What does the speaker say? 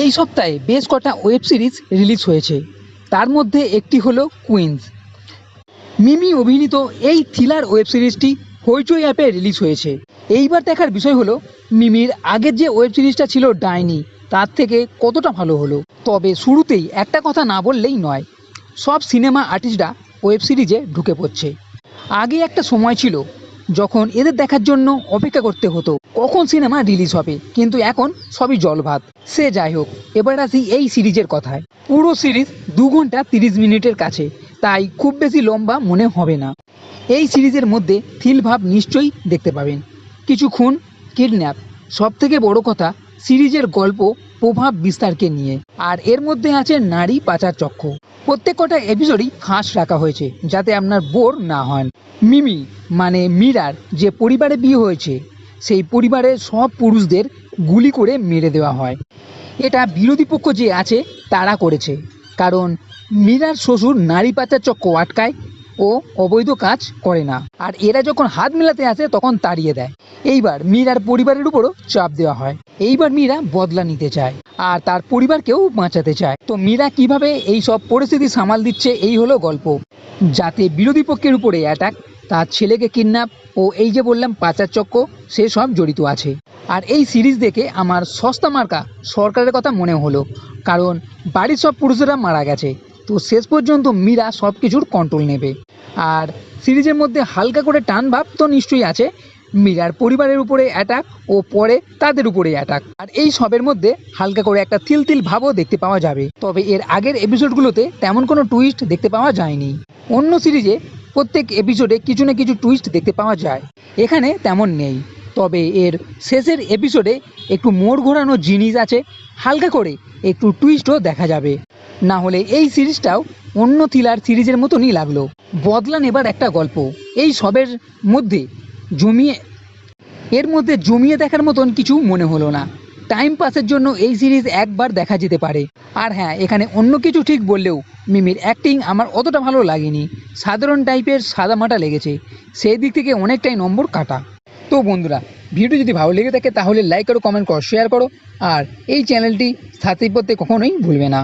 এই সপ্তাহে বেশ কটা ওয়েব সিরিজ রিলিজ হয়েছে, তার মধ্যে একটি হলো কুইন্স। মিমি অভিনীত এই থ্রিলার ওয়েব সিরিজটি হইচই অ্যাপে রিলিজ হয়েছে। এইবার দেখার বিষয় হলো মিমির আগের যে ওয়েব সিরিজটা ছিল ডাইনি, তার থেকে কতটা ভালো হলো। তবে শুরুতেই একটা কথা না বললেই নয়, সব সিনেমা আর্টিস্টরা ওয়েব সিরিজে ঢুকে পড়ছে। আগে একটা সময় ছিল যখন এদের দেখার জন্য অপেক্ষা করতে হতো কখন সিনেমা রিলিজ হবে, কিন্তু এখন সবই জলভাত। সে যাই হোক, এবার আসি এই সিরিজের কথায়। পুরো সিরিজ 2 ঘন্টা 30 মিনিটের কাছে, তাই খুব বেশি লম্বা মনে হবে না। এই সিরিজের মধ্যে থ্রিল ভাব নিশ্চয়ই দেখতে পাবেন, কিছু খুন, কিডন্যাপ, সব থেকে বড় কথা সিরিজের গল্প প্রভাব বিস্তারকে নিয়ে। আর এর মধ্যে আছে নারী পাচার চক্র। প্রত্যেক কটা এপিসোডই ফাঁস রাখা হয়েছে যাতে আপনার বোর না হন। মিমি মানে মীরার যে পরিবারে বিয়ে হয়েছে, সেই পরিবারের সব পুরুষদের গুলি করে মেরে দেওয়া হয়। এটা বিরোধী পক্ষ যে আছে তারা করেছে, কারণ মীরার শ্বশুর নারী পাচার চক্র আটকায় ও অবৈধ কাজ করে না, আর এরা যখন হাত মেলাতে আসে তখন তাড়িয়ে দেয়। এইবার মীরার পরিবারের উপরও চাপ দেওয়া হয়। এইবার মীরা বদলা নিতে চায় আর তার পরিবারকেও বাঁচাতে চায়। তো মীরা কিভাবে এই সব পরিস্থিতি সামাল দিচ্ছে, এই হলো গল্প। যাতে বিরোধী পক্ষের উপরে অ্যাটাক, তার ছেলেকে কিডন্যাপ ও এই যে বললাম পাচার চক্র, সে সব জড়িত আছে। আর এই সিরিজ দেখে আমার সস্তা মার্কা সরকারের কথা মনে হলো, কারণ বাড়ির সব পুরুষেরা মারা গেছে, তো শেষ পর্যন্ত মীরা সব কিছুর কন্ট্রোল নেবে। আর সিরিজের মধ্যে হালকা করে টান ভাব তো নিশ্চয়ই আছে, মীরার পরিবারের উপরে অ্যাটাক ও পরে তাদের উপরে অ্যাটাক, আর এই সবের মধ্যে হালকা করে একটা তিল ভাবও দেখতে পাওয়া যাবে। তবে এর আগের এপিসোডগুলোতে তেমন কোনো টুইস্ট দেখতে পাওয়া যায়নি। অন্য সিরিজে প্রত্যেক এপিসোডে কিছু না কিছু টুইস্ট দেখতে পাওয়া যায়, এখানে তেমন নেই। তবে এর শেষের এপিসোডে একটু মোড় ঘোরানো জিনিস আছে, হালকা করে একটু টুইস্টও দেখা যাবে। না হলে এই সিরিজটাও অন্য থ্রিলার সিরিজের মতনই লাগলো, বদলা নেবার একটা গল্প। এই সবের মধ্যে জমিয়ে দেখার মতন কিছু মনে হলো না। টাইম পাসের জন্য এই সিরিজ একবার দেখা যেতে পারে। আর হ্যাঁ, এখানে অন্য কিছু ঠিক বললেও মিমির অ্যাক্টিং আমার অতটা ভালো লাগেনি, সাধারণ টাইপের সাদামাটা লেগেছে, সেই দিক থেকে অনেকটাই নম্বর কাটা। তো বন্ধুরা, ভিডিও যদি ভালো লেগে থাকে তাহলে লাইক করো, কমেন্ট করো, শেয়ার করো, আর এই চ্যানেলটি সাবস্ক্রাইব করতে কখনোই ভুলবে না।